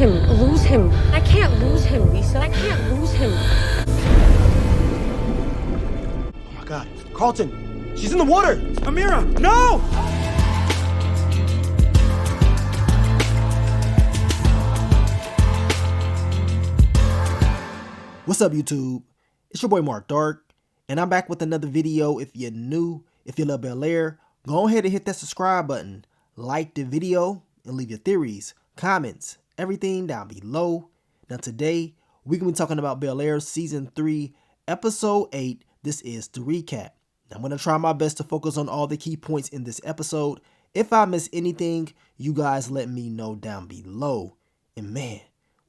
Lose him. I can't lose him, Lisa. I can't lose him. Oh my God. Carlton, she's in the water. Amira, no! What's up, YouTube? It's your boy Mark Dark, and I'm back with another video. If you're new, if you love Bel-Air, go ahead and hit that subscribe button, like the video, and leave your theories, comments, everything down below. Now today, we're going to be talking about Bel-Air Season 3, Episode 8. This is the recap. Now, I'm going to try my best to focus on all the key points in this episode. If I miss anything, you guys let me know down below. And man,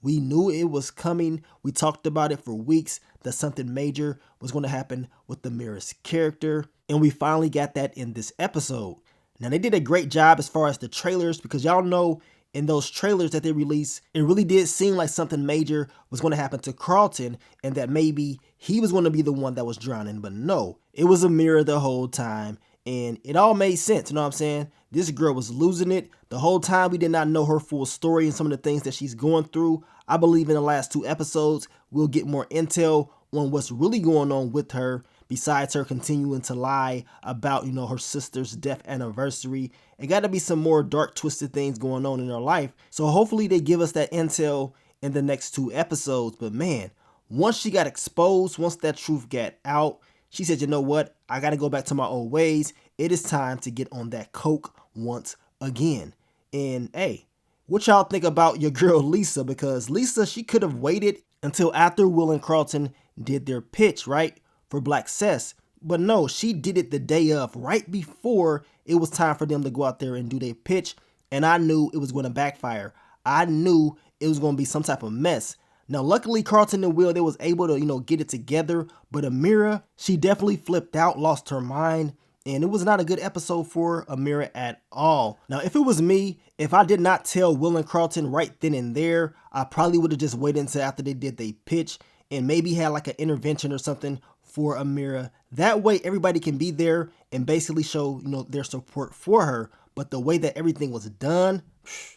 we knew it was coming. We talked about it for weeks that something major was going to happen with Amira's character. And we finally got that in this episode. Now, they did a great job as far as the trailers, because y'all know in those trailers that they released, it really did seem like something major was going to happen to Carlton and that maybe he was going to be the one that was drowning. But no, it was Amira the whole time. And it all made sense, you know what I'm saying? This girl was losing it. The whole time we did not know her full story and some of the things that she's going through. I believe in the last 2 episodes, we'll get more intel on what's really going on with her, besides her continuing to lie about, her sister's death anniversary. It got to be some more dark, twisted things going on in her life. So hopefully they give us that intel in the next 2 episodes. But man, once she got exposed, once that truth got out, she said, you know what? I got to go back to my old ways. It is time to get on that coke once again. And hey, what y'all think about your girl Lisa? Because Lisa, she could have waited until after Will and Carlton did their pitch, right, for Black Cess. But no, she did it the day of, right before it was time for them to go out there and do their pitch. And I knew it was going to backfire. I knew it was going to be some type of mess. Now, luckily, Carlton and Will, they was able to, get it together. But Amira, she definitely flipped out, lost her mind. And it was not a good episode for Amira at all. Now, if it was me, if I did not tell Will and Carlton right then and there, I probably would have just waited until after they did their pitch and maybe had like an intervention or something for Amira. That way, everybody can be there and basically show, their support for her. But the way that everything was done,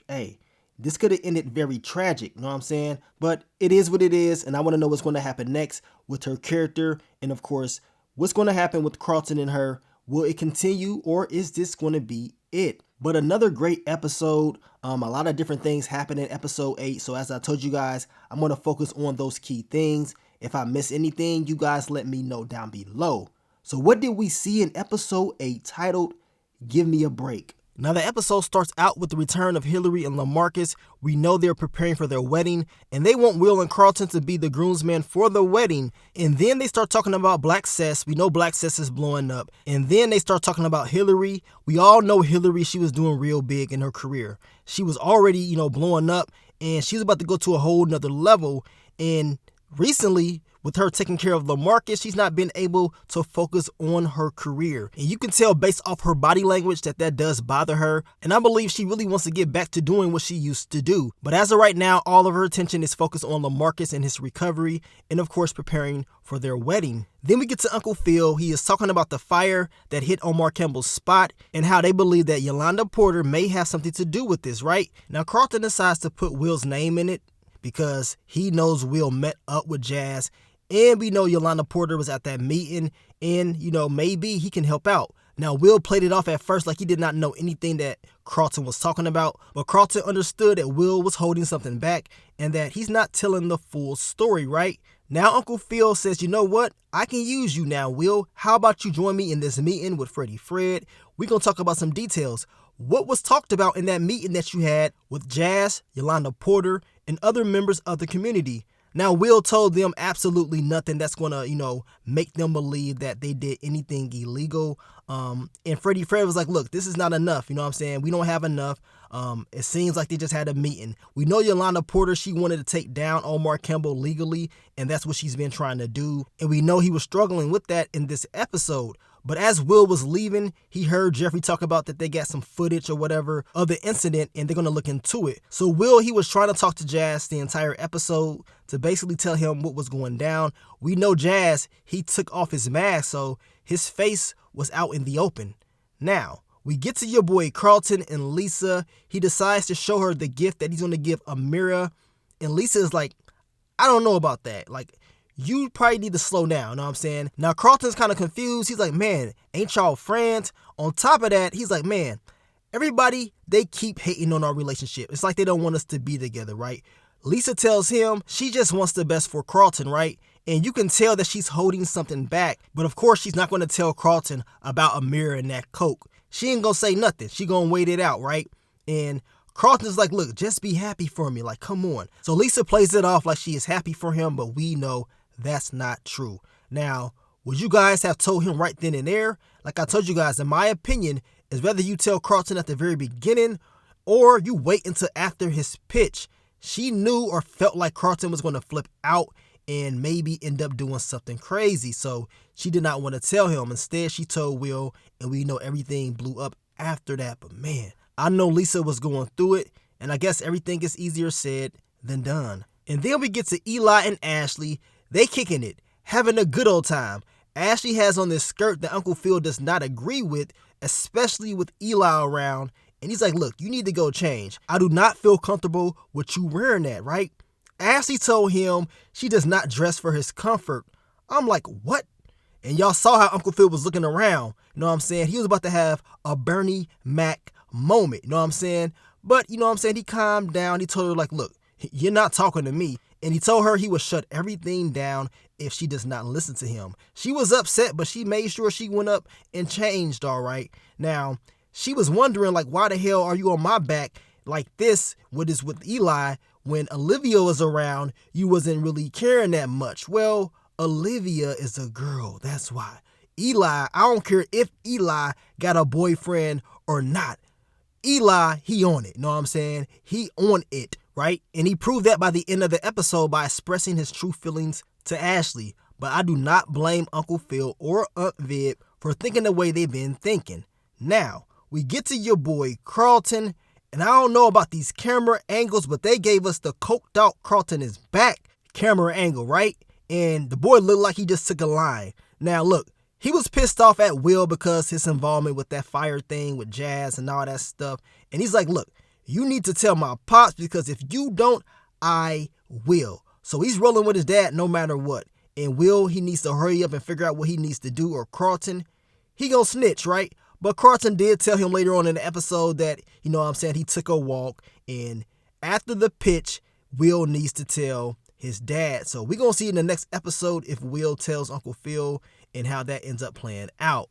hey, this could have ended very tragic, you know what I'm saying? But it is what it is, and I want to know what's going to happen next with her character. And of course, what's going to happen with Carlton and her. Will it continue, or is this going to be it? But another great episode. A lot of different things happen in episode 8. So as I told you guys, I'm going to focus on those key things. If I miss anything, you guys let me know down below. So what did we see in episode 8 titled, Give Me a Break? Now, the episode starts out with the return of Hillary and LaMarcus. We know they're preparing for their wedding, and they want Will and Carlton to be the groomsmen for the wedding. And then they start talking about Black Cess. We know Black Cess is blowing up. And then they start talking about Hillary. We all know Hillary, she was doing real big in her career. She was already, blowing up, and she was about to go to a whole nother level. And recently, with her taking care of LaMarcus, she's not been able to focus on her career. And you can tell based off her body language that does bother her. And I believe she really wants to get back to doing what she used to do. But as of right now, all of her attention is focused on LaMarcus and his recovery. And of course, preparing for their wedding. Then we get to Uncle Phil. He is talking about the fire that hit Omar Campbell's spot and how they believe that Yolanda Porter may have something to do with this, right? Now, Carlton decides to put Will's name in it because he knows Will met up with Jazz. And we know Yolanda Porter was at that meeting and, maybe he can help out. Now, Will played it off at first like he did not know anything that Carlton was talking about. But Carlton understood that Will was holding something back and that he's not telling the full story, right? Now, Uncle Phil says, you know what? I can use you now, Will. How about you join me in this meeting with Freddie Fred? We're going to talk about some details. What was talked about in that meeting that you had with Jazz, Yolanda Porter, and other members of the community? Now, Will told them absolutely nothing that's going to, make them believe that they did anything illegal. And Freddie Fred was like, look, this is not enough. You know what I'm saying? We don't have enough. It seems like they just had a meeting. We know Yolanda Porter, she wanted to take down Omar Campbell legally, and that's what she's been trying to do. And we know he was struggling with that in this episode. But as Will was leaving, he heard Jeffrey talk about that they got some footage or whatever of the incident and they're going to look into it. So Will, he was trying to talk to Jazz the entire episode to basically tell him what was going down. We know Jazz, he took off his mask, so his face was out in the open. Now, we get to your boy Carlton and Lisa. He decides to show her the gift that he's going to give Amira. And Lisa is like, I don't know about that. Like, you probably need to slow down, you know what I'm saying? Now, Carlton's kind of confused. He's like, man, ain't y'all friends? On top of that, he's like, man, everybody, they keep hating on our relationship. It's like they don't want us to be together, right? Lisa tells him she just wants the best for Carlton, right? And you can tell that she's holding something back. But of course, she's not going to tell Carlton about Amira and that coke. She ain't going to say nothing. She going to wait it out, right? And Carlton's like, look, just be happy for me. Like, come on. So Lisa plays it off like she is happy for him, but we know that's not true. Now, would you guys have told him right then and there? Like I told you guys, in my opinion, is whether you tell Carlton at the very beginning or you wait until after his pitch. She knew or felt like Carlton was going to flip out and maybe end up doing something crazy. So she did not want to tell him. Instead, she told Will, and we know everything blew up after that. But man, I know Lisa was going through it, and I guess everything is easier said than done. And then we get to Eli and Ashley. They kicking it, having a good old time. Ashley has on this skirt that Uncle Phil does not agree with, especially with Eli around. And he's like, look, you need to go change. I do not feel comfortable with you wearing that, right? Ashley told him she does not dress for his comfort. I'm like, what? And y'all saw how Uncle Phil was looking around. You know what I'm saying? He was about to have a Bernie Mac moment. You know what I'm saying? But, you know what I'm saying? He calmed down. He told her, like, look, you're not talking to me. And he told her he would shut everything down if she does not listen to him. She was upset, but she made sure she went up and changed, all right? Now, she was wondering, like, why the hell are you on my back like this with Eli when Olivia was around? You wasn't really caring that much. Well, Olivia is a girl. That's why. Eli, I don't care if Eli got a boyfriend or not. Eli, he on it. You know what I'm saying? He on it, right? And he proved that by the end of the episode by expressing his true feelings to Ashley. But I do not blame Uncle Phil or Aunt Viv for thinking the way they've been thinking. Now, we get to your boy Carlton, and I don't know about these camera angles, but they gave us the coked out Carlton is back camera angle, right? And the boy looked like he just took a line. Now look, he was pissed off at Will because his involvement with that fire thing with Jazz and all that stuff. And he's like, look, you need to tell my pops because if you don't, I will. So he's rolling with his dad no matter what. And Will, he needs to hurry up and figure out what he needs to do, or Carlton, he gonna snitch, right? But Carlton did tell him later on in the episode that, you know what I'm saying, he took a walk. And after the pitch, Will needs to tell his dad. So we're going to see in the next episode if Will tells Uncle Phil and how that ends up playing out.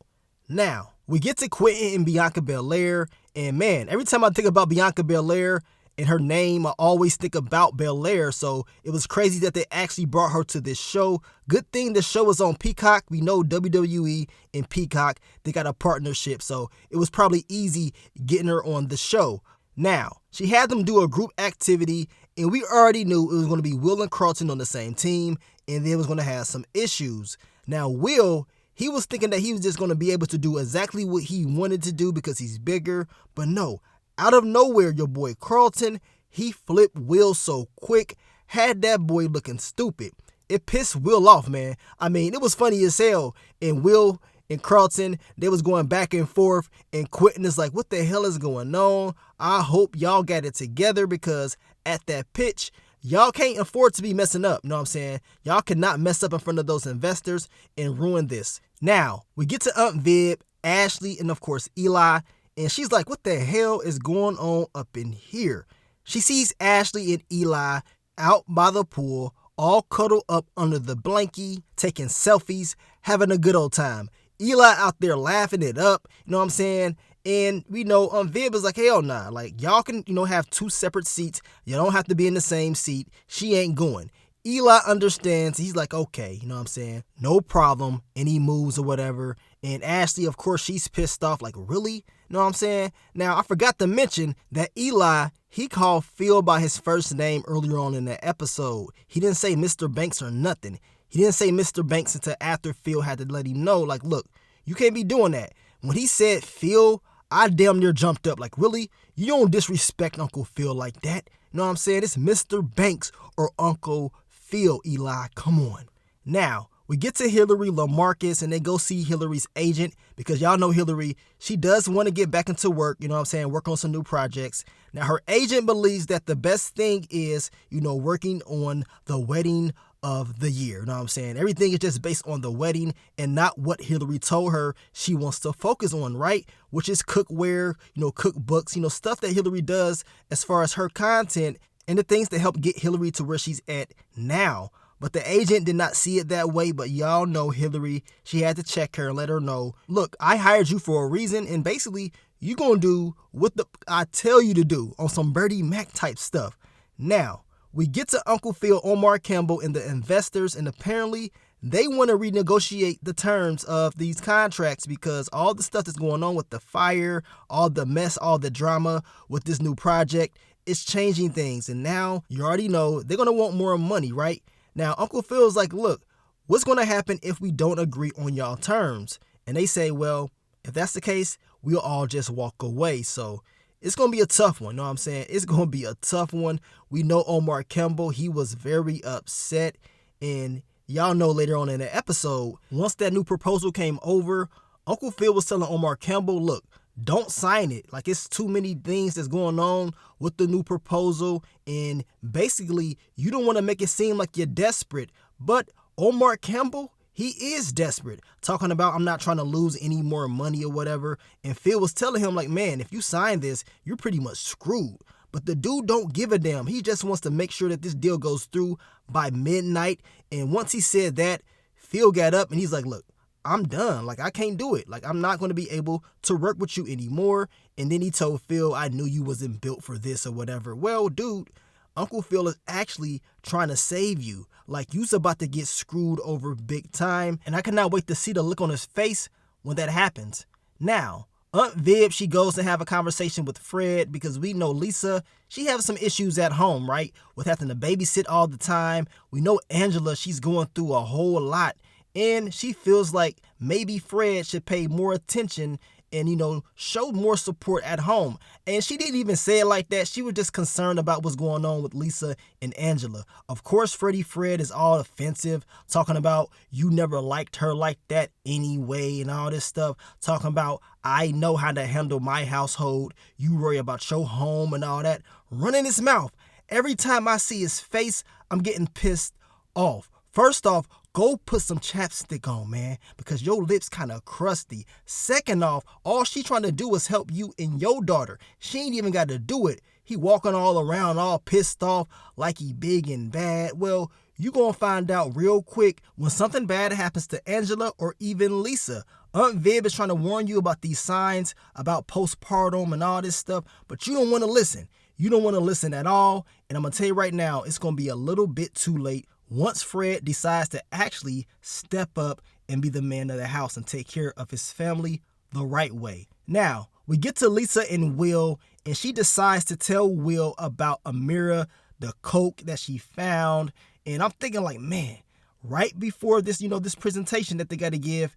Now, we get to Quentin and Bianca Bel-Air. And man, every time I think about Bianca Bel-Air and her name, I always think about Bel-Air. So it was crazy that they actually brought her to this show. Good thing the show was on Peacock. We know WWE and Peacock, they got a partnership. So it was probably easy getting her on the show. Now, she had them do a group activity, and we already knew it was going to be Will and Carlton on the same team, and they was going to have some issues. Now, Will, he was thinking that he was just going to be able to do exactly what he wanted to do because he's bigger, but no. Out of nowhere, your boy Carlton, he flipped Will so quick, had that boy looking stupid. It pissed Will off, man. I mean, it was funny as hell. And Will and Carlton, they was going back and forth, and Quentin is like, what the hell is going on? I hope y'all got it together because at that pitch, y'all can't afford to be messing up. You know what I'm saying? Y'all cannot mess up in front of those investors and ruin this. Now, we get to Aunt Viv, Ashley, and of course, Eli. And she's like, what the hell is going on up in here? She sees Ashley and Eli out by the pool, all cuddled up under the blankie, taking selfies, having a good old time. Eli out there laughing it up, you know what I'm saying? And we know Viv is like, hell nah. Like, y'all can, have two separate seats. You don't have to be in the same seat. She ain't going. Eli understands. He's like, okay, you know what I'm saying? No problem. And he moves or whatever. And Ashley, of course, she's pissed off. Like, really? You know what I'm saying? Now, I forgot to mention that Eli, he called Phil by his first name earlier on in the episode. He didn't say Mr. Banks or nothing. He didn't say Mr. Banks until after Phil had to let him know, like, look, you can't be doing that. When he said Phil, I damn near jumped up. Like, really? You don't disrespect Uncle Phil like that. You know what I'm saying? It's Mr. Banks or Uncle Phil, Eli. Come on. Now, we get to Hillary LaMarcus and they go see Hillary's agent because y'all know Hillary, she does want to get back into work, you know what I'm saying, work on some new projects. Now, her agent believes that the best thing is, working on the wedding of the year. You know what I'm saying? Everything is just based on the wedding and not what Hillary told her she wants to focus on, right? Which is cookware, cookbooks, stuff that Hillary does as far as her content and the things that help get Hillary to where she's at now. But the agent did not see it that way. But y'all know Hillary, she had to check her and let her know, look, I hired you for a reason. And basically, you're going to do what I tell you to do on some Bertie Mac type stuff. Now, we get to Uncle Phil, Omar Campbell, and the investors. And apparently, they want to renegotiate the terms of these contracts because all the stuff that's going on with the fire, all the mess, all the drama with this new project, it's changing things. And now, you already know, they're going to want more money, right? Now, Uncle Phil's like, look, what's going to happen if we don't agree on y'all terms? And they say, well, if that's the case, we'll all just walk away. So it's going to be a tough one. You know what I'm saying? It's going to be a tough one. We know Omar Campbell, he was very upset. And y'all know later on in the episode, once that new proposal came over, Uncle Phil was telling Omar Campbell, look, don't sign it. Like, it's too many things that's going on with the new proposal. And basically, you don't want to make it seem like you're desperate. But Omar Campbell, he is desperate. Talking about, I'm not trying to lose any more money or whatever. And Phil was telling him, like, man, if you sign this, you're pretty much screwed. But the dude don't give a damn. He just wants to make sure that this deal goes through by midnight. And once he said that, Phil got up and he's like, look, I'm done. Like, I can't do it. Like, I'm not going to be able to work with you anymore. And then he told Phil, I knew you wasn't built for this or whatever. Well, dude, Uncle Phil is actually trying to save you. Like, you's about to get screwed over big time. And I cannot wait to see the look on his face when that happens. Now, Aunt Viv, she goes to have a conversation with Fred because we know Lisa, she has some issues at home, right? With having to babysit all the time. We know Angela, she's going through a whole lot. And she feels like maybe Fred should pay more attention and, show more support at home. And she didn't even say it like that. She was just concerned about what's going on with Lisa and Angela. Of course, Fred is all offensive, talking about you never liked her like that anyway and all this stuff. Talking about, I know how to handle my household. You worry about your home and all that. Running his mouth. Every time I see his face, I'm getting pissed off. First off, go put some chapstick on, man, because your lips kind of crusty. Second off, all she trying to do is help you and your daughter. She ain't even got to do it. He walking all around all pissed off like he big and bad. Well, you gonna find out real quick when something bad happens to Angela or even Lisa. Aunt Viv is trying to warn you about these signs about postpartum and all this stuff, but you don't want to listen. You don't want to listen at all. And I'm going to tell you right now, it's going to be a little bit too late once Fred decides to actually step up and be the man of the house and take care of his family the right way. Now, we get to Lisa and Will, and she decides to tell Will about Amira, the coke that she found. And I'm thinking like, man, right before this, this presentation that they got to give,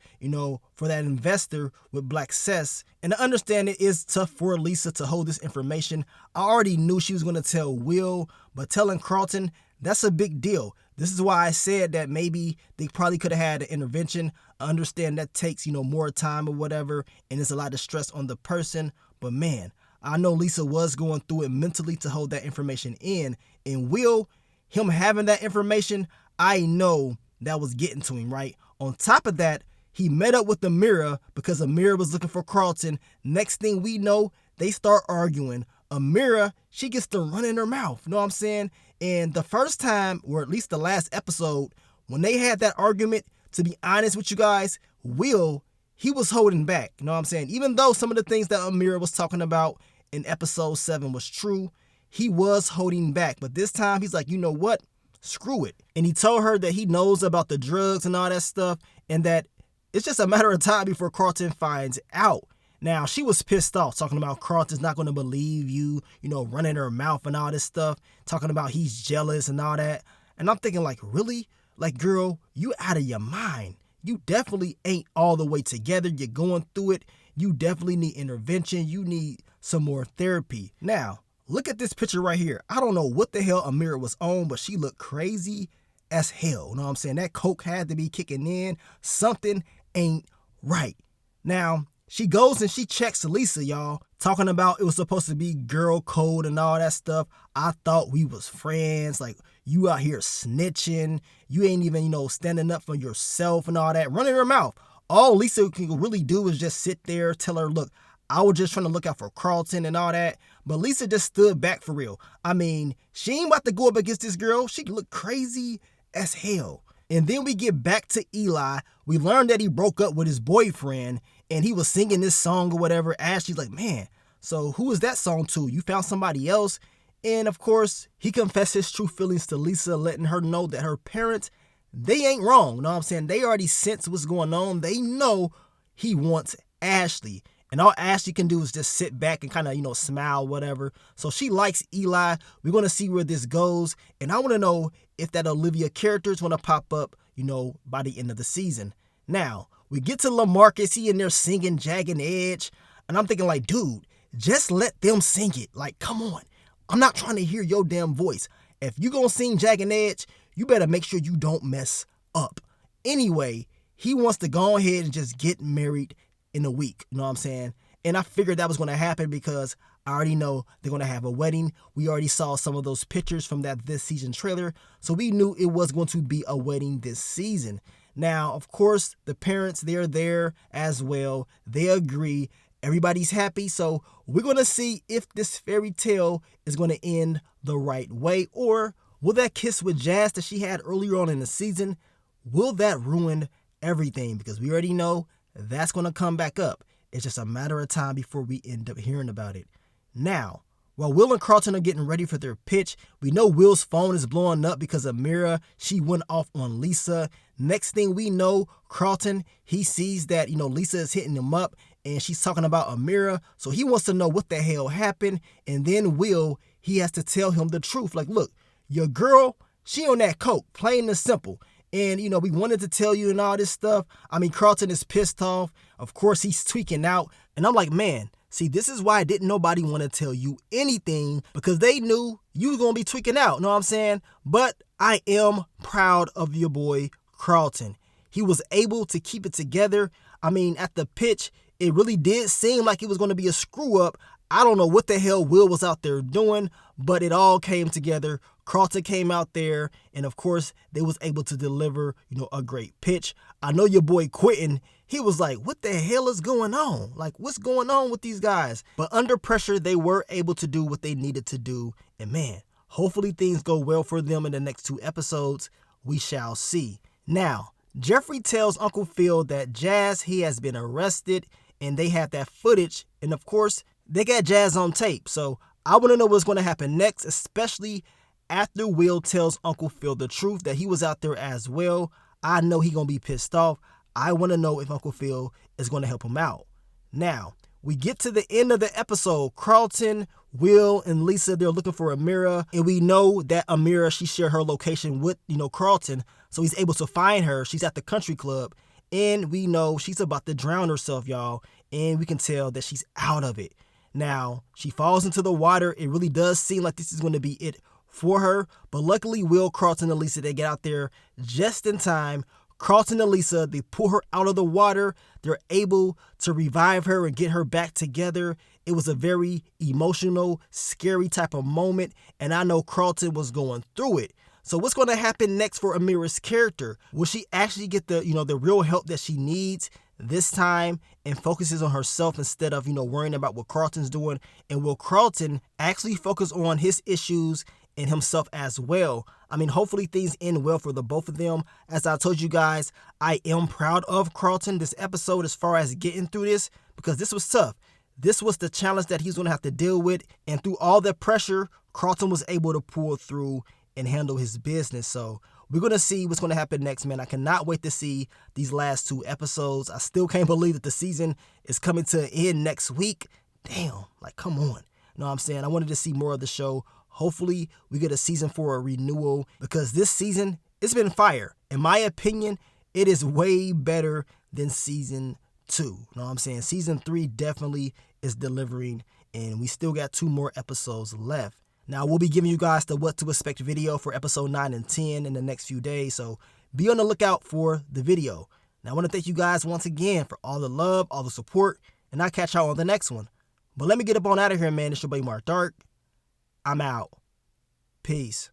for that investor with Black Cess. And I understand it is tough for Lisa to hold this information. I already knew she was going to tell Will, but telling Carlton, that's a big deal. This is why I said that maybe they probably could have had an intervention. I understand that takes, more time or whatever, and it's a lot of stress on the person. But man, I know Lisa was going through it mentally to hold that information in. And Will, him having that information, I know that was getting to him, right? On top of that, he met up with Amira because Amira was looking for Carlton. Next thing we know, they start arguing. Amira, she gets to run in her mouth. You know what I'm saying? And the first time, or at least the last episode, when they had that argument, to be honest with you guys, Will, he was holding back. You know what I'm saying? Even though some of the things that Amira was talking about in episode 7 was true, he was holding back. But this time, he's like, you know what? Screw it. And he told her that he knows about the drugs and all that stuff, and that it's just a matter of time before Carlton finds out. Now, she was pissed off, talking about Carlton's not going to believe you, running her mouth and all this stuff, talking about he's jealous and all that. And I'm thinking, like, really? Like, girl, you out of your mind. You definitely ain't all the way together. You're going through it. You definitely need intervention. You need some more therapy. Now, look at this picture right here. I don't know what the hell Amira was on, but she looked crazy as hell. You know what I'm saying? That coke had to be kicking in. Something ain't right. Now, she goes and she checks Lisa, y'all, talking about it was supposed to be girl code and all that stuff. I thought we was friends. Like, you out here snitching. You ain't even, standing up for yourself and all that. Running her mouth. All Lisa can really do is just sit there, tell her, look, I was just trying to look out for Carlton and all that. But Lisa just stood back for real. I mean, she ain't about to go up against this girl. She look crazy as hell. And then we get back to Eli. We learned that he broke up with his boyfriend and he was singing this song or whatever. Ashley's like, man, so who is that song to? You found somebody else? And of course, he confessed his true feelings to Lisa, letting her know that her parents, they ain't wrong. You know what I'm saying? They already sense what's going on. They know he wants Ashley. And all Ashley can do is just sit back and kind of, smile, whatever. So she likes Eli. We're going to see where this goes. And I want to know if that Olivia character is going to pop up, by the end of the season. Now, we get to LaMarcus. He in there singing Jagged Edge. And I'm thinking like, dude, just let them sing it. Like, come on. I'm not trying to hear your damn voice. If you going to sing Jagged Edge, you better make sure you don't mess up. Anyway, he wants to go ahead and just get married in a week. You know what I'm saying? And I figured that was going to happen because I already know they're going to have a wedding. We already saw some of those pictures from that this season trailer. So we knew it was going to be a wedding this season. Now, of course, the parents, they're there as well. They agree. Everybody's happy. So we're going to see if this fairy tale is going to end the right way, or will that kiss with Jazz that she had earlier on in the season, will that ruin everything? Because we already know that's going to come back up. It's just a matter of time before we end up hearing about it. Now, while Will and Carlton are getting ready for their pitch, we know Will's phone is blowing up because Amira, she went off on Lisa. Next thing we know, Carlton, he sees that, Lisa is hitting him up and she's talking about Amira. So he wants to know what the hell happened. And then Will, he has to tell him the truth. Like, look, your girl, she on that coke, plain and simple. And, we wanted to tell you and all this stuff. I mean, Carlton is pissed off. Of course, he's tweaking out. And I'm like, man, see, this is why didn't nobody want to tell you anything, because they knew you were going to be tweaking out. Know what I'm saying? But I am proud of your boy, Carlton. He was able to keep it together. I mean, at the pitch, it really did seem like it was going to be a screw up. I don't know what the hell Will was out there doing, but it all came together. Carlton came out there, and of course, they was able to deliver, a great pitch. I know your boy Quentin, he was like, what the hell is going on? Like, what's going on with these guys? But under pressure, they were able to do what they needed to do. And man, hopefully things go well for them in the next 2 episodes. We shall see. Now, Jeffrey tells Uncle Phil that Jazz, he has been arrested, and they have that footage. And of course, they got Jazz on tape. So I want to know what's going to happen next, especially after Will tells Uncle Phil the truth that he was out there as well. I know he's going to be pissed off. I want to know if Uncle Phil is going to help him out. Now, we get to the end of the episode. Carlton, Will, and Lisa, they're looking for Amira. And we know that Amira, she shared her location with, Carlton. So he's able to find her. She's at the country club. And we know she's about to drown herself, y'all. And we can tell that she's out of it. Now, she falls into the water. It really does seem like this is going to be it for her. But luckily, Will, Carlton, and Lisa, they get out there just in time. Carlton and Lisa, they pull her out of the water. They're able to revive her and get her back together. It was a very emotional, scary type of moment. And I know Carlton was going through it. So what's going to happen next for Amira's character? Will she actually get the, the real help that she needs this time and focuses on herself instead of, worrying about what Carlton's doing? And will Carlton actually focus on his issues and himself as well? I mean, hopefully things end well for the both of them. As I told you guys, I am proud of Carlton this episode as far as getting through this, because this was tough. This was the challenge that he's going to have to deal with. And through all the pressure, Carlton was able to pull through and handle his business. So we're going to see what's going to happen next, man. I cannot wait to see these last 2 episodes. I still can't believe that the season is coming to an end next week. Damn, like, come on. You know what I'm saying? I wanted to see more of the show. Hopefully we get a season 4 renewal, because this season, it's been fire. In my opinion, it is way better than season 2. You know what I'm saying? Season 3 definitely is delivering, and we still got 2 more episodes left. Now, we'll be giving you guys the what to expect video for episode 9 and 10 in the next few days, so be on the lookout for the video. Now, I want to thank you guys once again for all the love, all the support, and I'll catch y'all on the next one. But let me get up on out of here, man. It's your boy Mark Dark. I'm out. Peace.